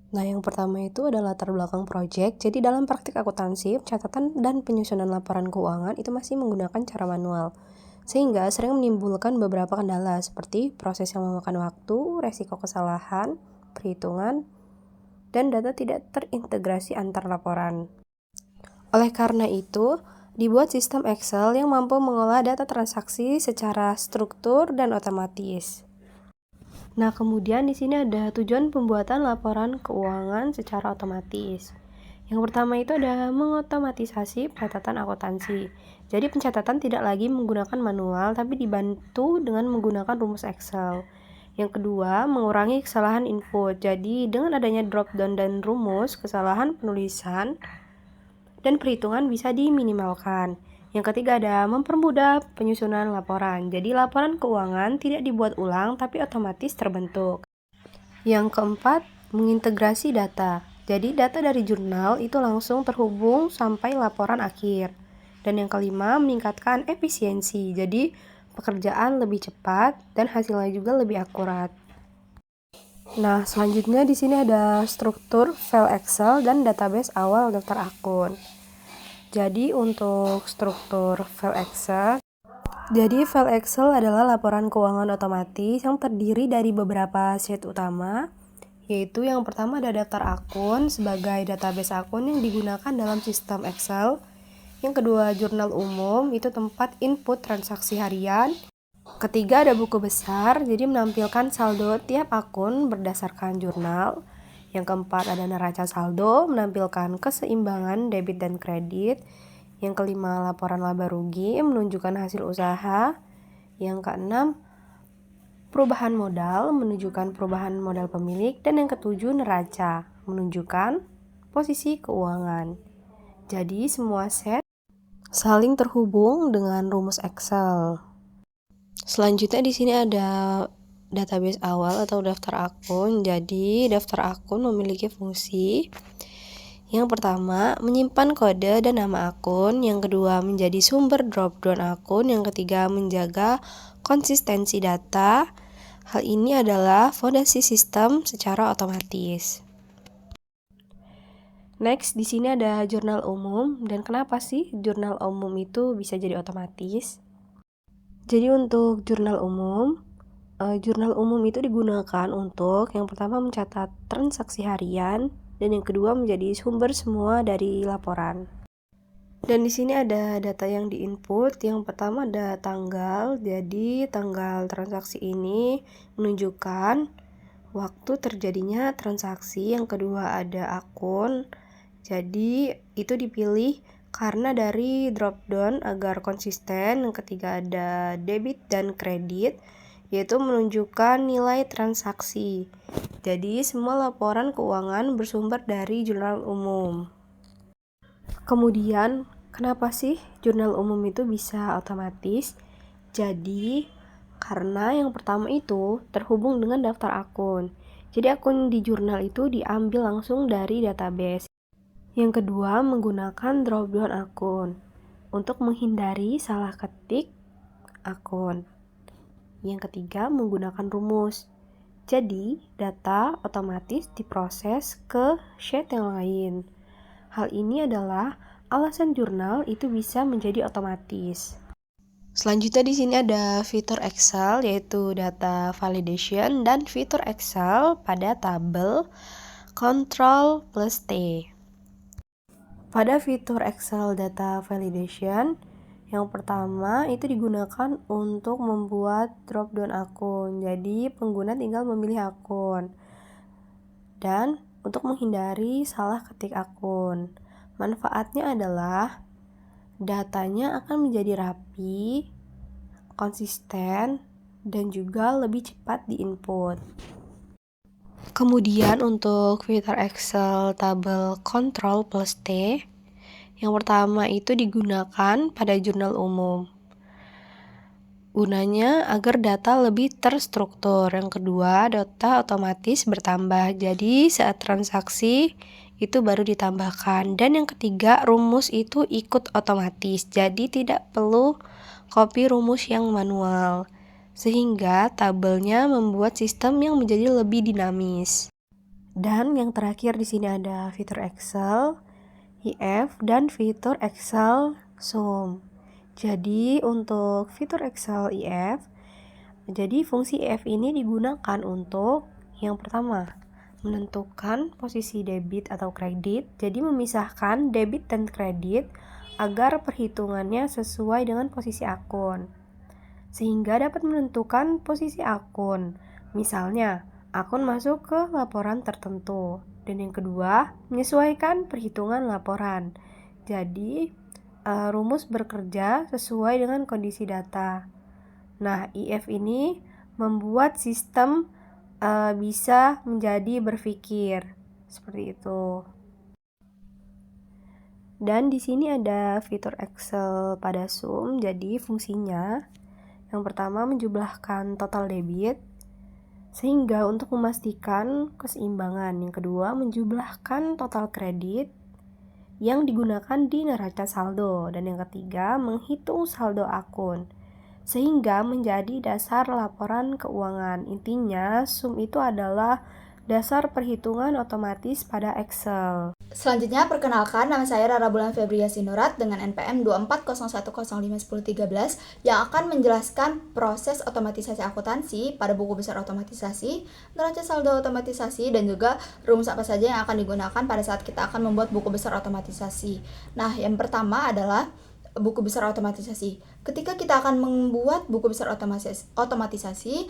Nah, yang pertama itu adalah latar belakang proyek. Jadi dalam praktik akuntansi, catatan dan penyusunan laporan keuangan itu masih menggunakan cara manual. Sehingga sering menimbulkan beberapa kendala seperti proses yang memakan waktu, resiko kesalahan, perhitungan, dan data tidak terintegrasi antar laporan. Oleh karena itu, dibuat sistem Excel yang mampu mengolah data transaksi secara struktur dan otomatis. Nah, kemudian di sini ada tujuan pembuatan laporan keuangan secara otomatis. Yang pertama itu ada mengotomatisasi pencatatan akuntansi. Jadi pencatatan tidak lagi menggunakan manual, tapi dibantu dengan menggunakan rumus Excel. Yang kedua, mengurangi kesalahan input. Jadi dengan adanya drop down dan rumus, kesalahan penulisan dan perhitungan bisa diminimalkan. Yang ketiga ada mempermudah penyusunan laporan. Jadi laporan keuangan tidak dibuat ulang tapi otomatis terbentuk. Yang keempat, mengintegrasi data. Jadi data dari jurnal itu langsung terhubung sampai laporan akhir. Dan yang kelima, meningkatkan efisiensi. Jadi pekerjaan lebih cepat dan hasilnya juga lebih akurat. Nah, selanjutnya di sini ada struktur file Excel dan database awal daftar akun. Jadi untuk struktur file Excel, file Excel adalah laporan keuangan otomatis yang terdiri dari beberapa sheet utama, yaitu yang pertama ada daftar akun sebagai database akun yang digunakan dalam sistem Excel. Yang kedua, jurnal umum, itu tempat input transaksi harian. Ketiga, ada buku besar, jadi menampilkan saldo tiap akun berdasarkan jurnal. Yang keempat, ada neraca saldo, menampilkan keseimbangan debit dan kredit. Yang kelima, laporan laba rugi, menunjukkan hasil usaha. Yang keenam, perubahan modal, menunjukkan perubahan modal pemilik. Dan yang ketujuh, neraca, menunjukkan posisi keuangan. Jadi semua set saling terhubung dengan rumus Excel. Selanjutnya di sini ada database awal atau daftar akun. Jadi daftar akun memiliki fungsi: yang pertama, menyimpan kode dan nama akun. Yang kedua, menjadi sumber drop-down akun. Yang ketiga, menjaga konsistensi data. Hal ini adalah fondasi sistem secara otomatis. Next, di sini ada jurnal umum. Dan kenapa sih jurnal umum itu bisa jadi otomatis? Jadi untuk jurnal umum itu digunakan untuk yang pertama mencatat transaksi harian, dan yang kedua menjadi sumber semua dari laporan. Dan di sini ada data yang diinput. Yang pertama ada tanggal. Jadi tanggal transaksi ini menunjukkan waktu terjadinya transaksi. Yang kedua ada akun. Jadi itu dipilih karena dari drop down agar konsisten. Yang ketiga ada debit dan kredit, yaitu menunjukkan nilai transaksi. Jadi semua laporan keuangan bersumber dari jurnal umum. Kemudian, kenapa sih jurnal umum itu bisa otomatis? Jadi, karena yang pertama itu terhubung dengan daftar akun. Jadi akun di jurnal itu diambil langsung dari database. Yang kedua, menggunakan drop-down akun untuk menghindari salah ketik akun. Yang ketiga, menggunakan rumus. Jadi, data otomatis diproses ke sheet yang lain. Hal ini adalah alasan jurnal itu bisa menjadi otomatis. Selanjutnya di sini ada fitur Excel, yaitu data validation dan fitur Excel pada tabel Ctrl plus T. Pada fitur Excel data validation, yang pertama itu digunakan untuk membuat drop down akun. Jadi pengguna tinggal memilih akun. Dan untuk menghindari salah ketik akun. Manfaatnya adalah datanya akan menjadi rapi, konsisten, dan juga lebih cepat diinput. Kemudian untuk fitur Excel tabel Ctrl plus T, yang pertama itu digunakan pada jurnal umum. Gunanya agar data lebih terstruktur. Yang kedua, data otomatis bertambah. Jadi saat transaksi itu baru ditambahkan. Dan yang ketiga, rumus itu ikut otomatis. Jadi tidak perlu copy rumus yang manual. Sehingga tabelnya membuat sistem yang menjadi lebih dinamis. Dan yang terakhir di sini ada fitur Excel, IF, dan fitur Excel Sum. Jadi untuk fitur Excel IF, jadi fungsi IF ini digunakan untuk yang pertama, menentukan posisi debit atau kredit. Jadi memisahkan debit dan kredit agar perhitungannya sesuai dengan posisi akun, sehingga dapat menentukan posisi akun. Misalnya, akun masuk ke laporan tertentu. Dan yang kedua, menyesuaikan perhitungan laporan. Jadi, rumus bekerja sesuai dengan kondisi data. Nah, IF ini membuat sistem bisa menjadi berpikir seperti itu. Dan di sini ada fitur Excel pada Sum. Jadi fungsinya yang pertama menjumlahkan total debit sehingga untuk memastikan keseimbangan. Yang kedua menjumlahkan total kredit yang digunakan di neraca saldo. Dan yang ketiga menghitung saldo akun sehingga menjadi dasar laporan keuangan. Intinya Sum itu adalah dasar perhitungan otomatis pada Excel. Selanjutnya, perkenalkan, nama saya Rara Bulan Febria Sinurat dengan NPM 2401051013 yang akan menjelaskan proses otomatisasi akuntansi pada buku besar otomatisasi, neraca saldo otomatisasi, dan juga rumus apa saja yang akan digunakan pada saat kita akan membuat buku besar otomatisasi. Nah, yang pertama adalah buku besar otomatisasi. Ketika kita akan membuat buku besar otomatisasi,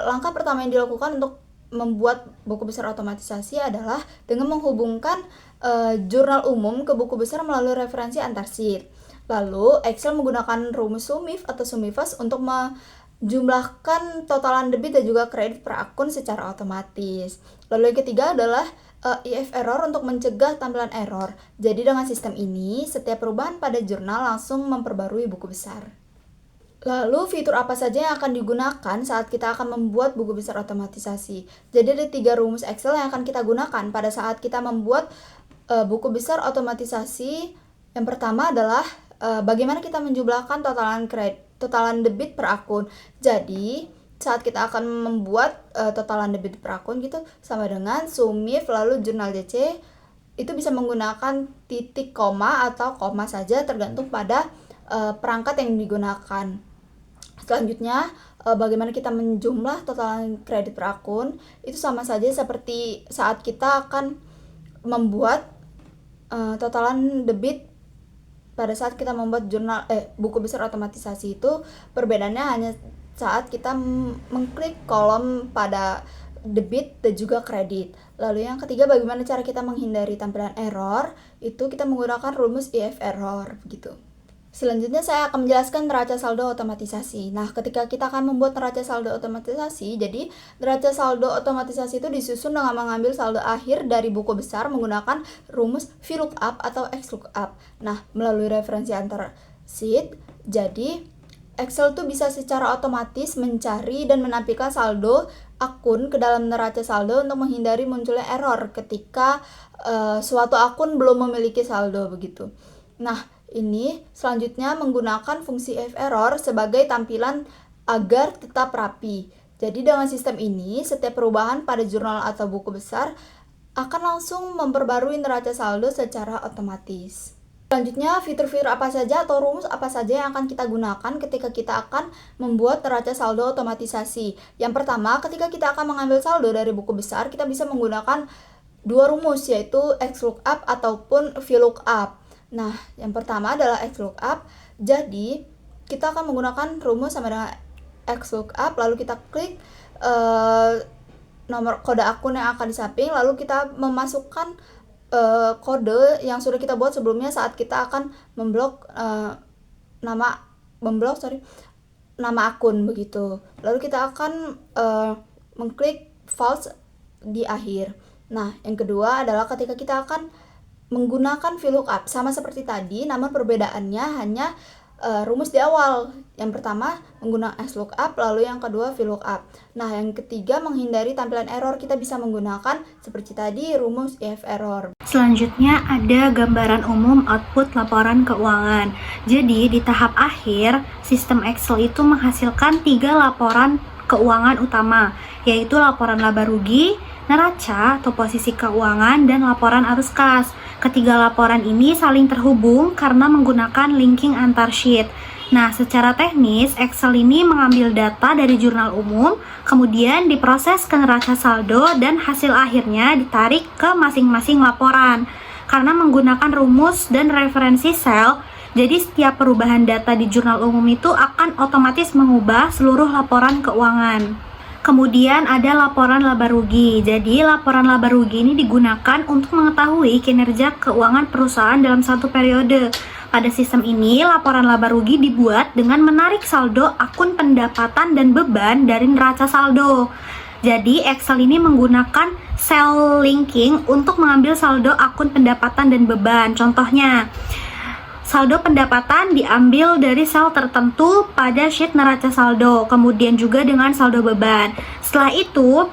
langkah pertama yang dilakukan untuk membuat buku besar otomatisasi adalah dengan menghubungkan jurnal umum ke buku besar melalui referensi antar sheet. Lalu Excel menggunakan rumus SUMIF atau SUMIFAS untuk menjumlahkan totalan debit dan juga kredit per akun secara otomatis. Lalu yang ketiga adalah IF error untuk mencegah tampilan error. Jadi dengan sistem ini, setiap perubahan pada jurnal langsung memperbarui buku besar. Lalu fitur apa saja yang akan digunakan saat kita akan membuat buku besar otomatisasi? Jadi ada 3 rumus Excel yang akan kita gunakan pada saat kita membuat buku besar otomatisasi. Yang pertama adalah bagaimana kita menjumlahkan totalan debit per akun. Jadi saat kita akan membuat totalan debit per akun gitu sama dengan SUMIF lalu jurnal DC, itu bisa menggunakan titik koma atau koma saja tergantung pada perangkat yang digunakan. Selanjutnya, bagaimana kita menjumlah totalan kredit per akun, itu sama saja seperti saat kita akan membuat totalan debit pada saat kita membuat buku besar otomatisasi. Itu perbedaannya hanya saat kita mengklik kolom pada debit dan juga kredit. Lalu yang ketiga, bagaimana cara kita menghindari tampilan error, itu kita menggunakan rumus IF error begitu. Selanjutnya saya akan menjelaskan neraca saldo otomatisasi. Nah, ketika kita akan membuat neraca saldo otomatisasi, jadi neraca saldo otomatisasi itu disusun dengan mengambil saldo akhir dari buku besar menggunakan rumus VLOOKUP atau XLOOKUP. Nah, melalui referensi antar sheet, jadi Excel tuh bisa secara otomatis mencari dan menampilkan saldo akun ke dalam neraca saldo untuk menghindari munculnya error ketika suatu akun belum memiliki saldo begitu. Nah, ini selanjutnya menggunakan fungsi IF error sebagai tampilan agar tetap rapi. Jadi dengan sistem ini, setiap perubahan pada jurnal atau buku besar akan langsung memperbarui neraca saldo secara otomatis. Selanjutnya, fitur-fitur apa saja atau rumus apa saja yang akan kita gunakan ketika kita akan membuat neraca saldo otomatisasi. Yang pertama, ketika kita akan mengambil saldo dari buku besar, kita bisa menggunakan 2 rumus, yaitu XLOOKUP ataupun VLOOKUP. Nah, yang pertama adalah XLOOKUP. Jadi, kita akan menggunakan rumus sama dengan XLOOKUP, lalu kita klik nomor kode akun yang akan di samping, lalu kita memasukkan kode yang sudah kita buat sebelumnya saat kita akan memblok nama akun begitu. Lalu kita akan mengklik false di akhir. Nah, yang kedua adalah ketika kita akan menggunakan VLOOKUP sama seperti tadi, namun perbedaannya hanya rumus di awal. Yang pertama menggunakan XLOOKUP, lalu yang kedua VLOOKUP. Nah, yang ketiga menghindari tampilan error, kita bisa menggunakan seperti tadi rumus IF error. Selanjutnya ada gambaran umum output laporan keuangan. Jadi di tahap akhir, sistem Excel itu menghasilkan 3 laporan keuangan utama, yaitu laporan laba rugi, neraca atau posisi keuangan, dan laporan arus kas. Ketiga laporan ini saling terhubung karena menggunakan linking antar sheet. Nah, secara teknis, Excel ini mengambil data dari jurnal umum, kemudian diproses ke neraca saldo, dan hasil akhirnya ditarik ke masing-masing laporan. Karena menggunakan rumus dan referensi sel, jadi setiap perubahan data di jurnal umum itu akan otomatis mengubah seluruh laporan keuangan. Kemudian ada laporan laba rugi. Jadi laporan laba rugi ini digunakan untuk mengetahui kinerja keuangan perusahaan dalam satu periode. Pada sistem ini, laporan laba rugi dibuat dengan menarik saldo akun pendapatan dan beban dari neraca saldo. Jadi Excel ini menggunakan cell linking untuk mengambil saldo akun pendapatan dan beban. Contohnya, saldo pendapatan diambil dari sel tertentu pada sheet neraca saldo, kemudian juga dengan saldo beban. Setelah itu,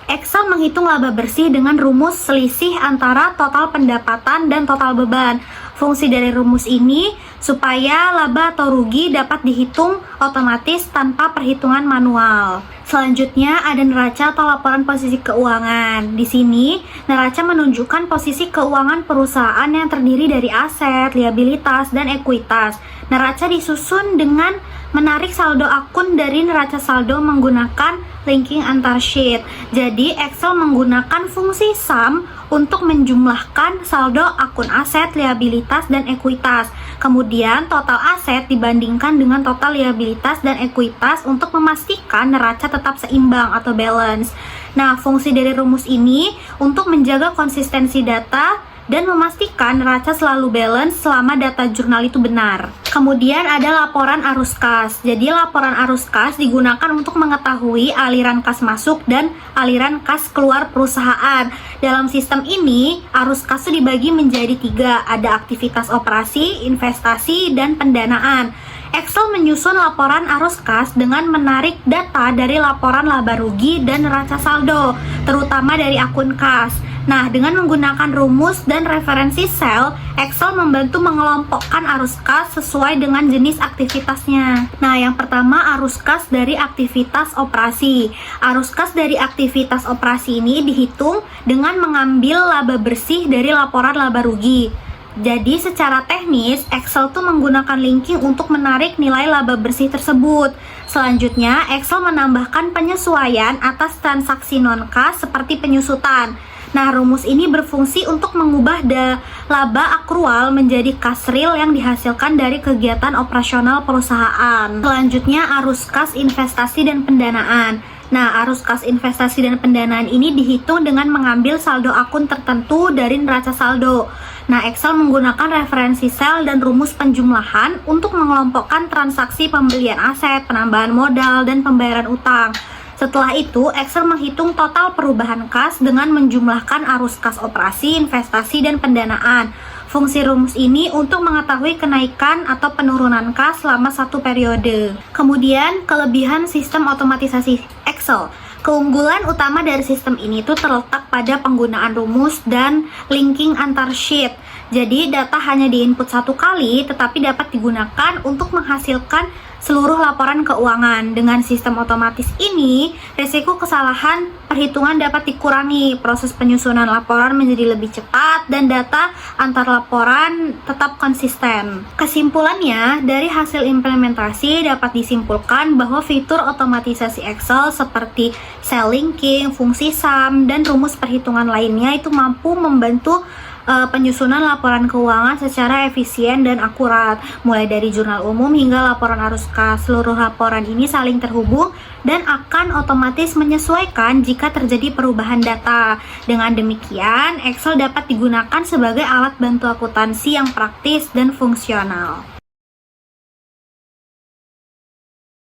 Excel menghitung laba bersih dengan rumus selisih antara total pendapatan dan total beban. Fungsi dari rumus ini supaya laba atau rugi dapat dihitung otomatis tanpa perhitungan manual. Selanjutnya ada neraca atau laporan posisi keuangan. Di sini, neraca menunjukkan posisi keuangan perusahaan yang terdiri dari aset, liabilitas, dan ekuitas. Neraca disusun dengan menarik saldo akun dari neraca saldo menggunakan linking antar sheet. Jadi, Excel menggunakan fungsi sum untuk menjumlahkan saldo akun aset, liabilitas, dan ekuitas. Kemudian, total aset dibandingkan dengan total liabilitas dan ekuitas untuk memastikan neraca tetap seimbang atau balance. Nah, fungsi dari rumus ini untuk menjaga konsistensi data dan memastikan neraca selalu balance selama data jurnal itu benar. Kemudian ada laporan arus kas. Jadi laporan arus kas digunakan untuk mengetahui aliran kas masuk dan aliran kas keluar perusahaan. Dalam sistem ini, arus kas itu dibagi menjadi 3. Ada aktivitas operasi, investasi, dan pendanaan. Excel menyusun laporan arus kas dengan menarik data dari laporan laba rugi dan neraca saldo, terutama dari akun kas. Nah, dengan menggunakan rumus dan referensi sel, Excel membantu mengelompokkan arus kas sesuai dengan jenis aktivitasnya. Nah, yang pertama arus kas dari aktivitas operasi. Arus kas dari aktivitas operasi ini dihitung dengan mengambil laba bersih dari laporan laba rugi. Jadi secara teknis, Excel tuh menggunakan linking untuk menarik nilai laba bersih tersebut. Selanjutnya, Excel menambahkan penyesuaian atas transaksi non-kas seperti penyusutan. Nah, rumus ini berfungsi untuk mengubah laba akrual menjadi kas real yang dihasilkan dari kegiatan operasional perusahaan. Selanjutnya, arus kas investasi dan pendanaan. Nah, arus kas investasi dan pendanaan ini dihitung dengan mengambil saldo akun tertentu dari neraca saldo. Nah, Excel menggunakan referensi sel dan rumus penjumlahan untuk mengelompokkan transaksi pembelian aset, penambahan modal, dan pembayaran utang. Setelah itu, Excel menghitung total perubahan kas dengan menjumlahkan arus kas operasi, investasi, dan pendanaan. Fungsi rumus ini untuk mengetahui kenaikan atau penurunan kas selama satu periode. Kemudian, kelebihan sistem otomatisasi Excel. Keunggulan utama dari sistem ini tuh terletak pada penggunaan rumus dan linking antar sheet. Jadi, data hanya diinput satu kali, tetapi dapat digunakan untuk menghasilkan seluruh laporan keuangan. Dengan sistem otomatis ini, risiko kesalahan perhitungan dapat dikurangi, proses penyusunan laporan menjadi lebih cepat, dan data antar laporan tetap konsisten. Kesimpulannya, dari hasil implementasi dapat disimpulkan bahwa fitur otomatisasi Excel seperti cell linking, fungsi sum, dan rumus perhitungan lainnya itu mampu membantu penyusunan laporan keuangan secara efisien dan akurat, mulai dari jurnal umum hingga laporan arus kas. Seluruh laporan ini saling terhubung dan akan otomatis menyesuaikan jika terjadi perubahan data. Dengan demikian, Excel dapat digunakan sebagai alat bantu akuntansi yang praktis dan fungsional.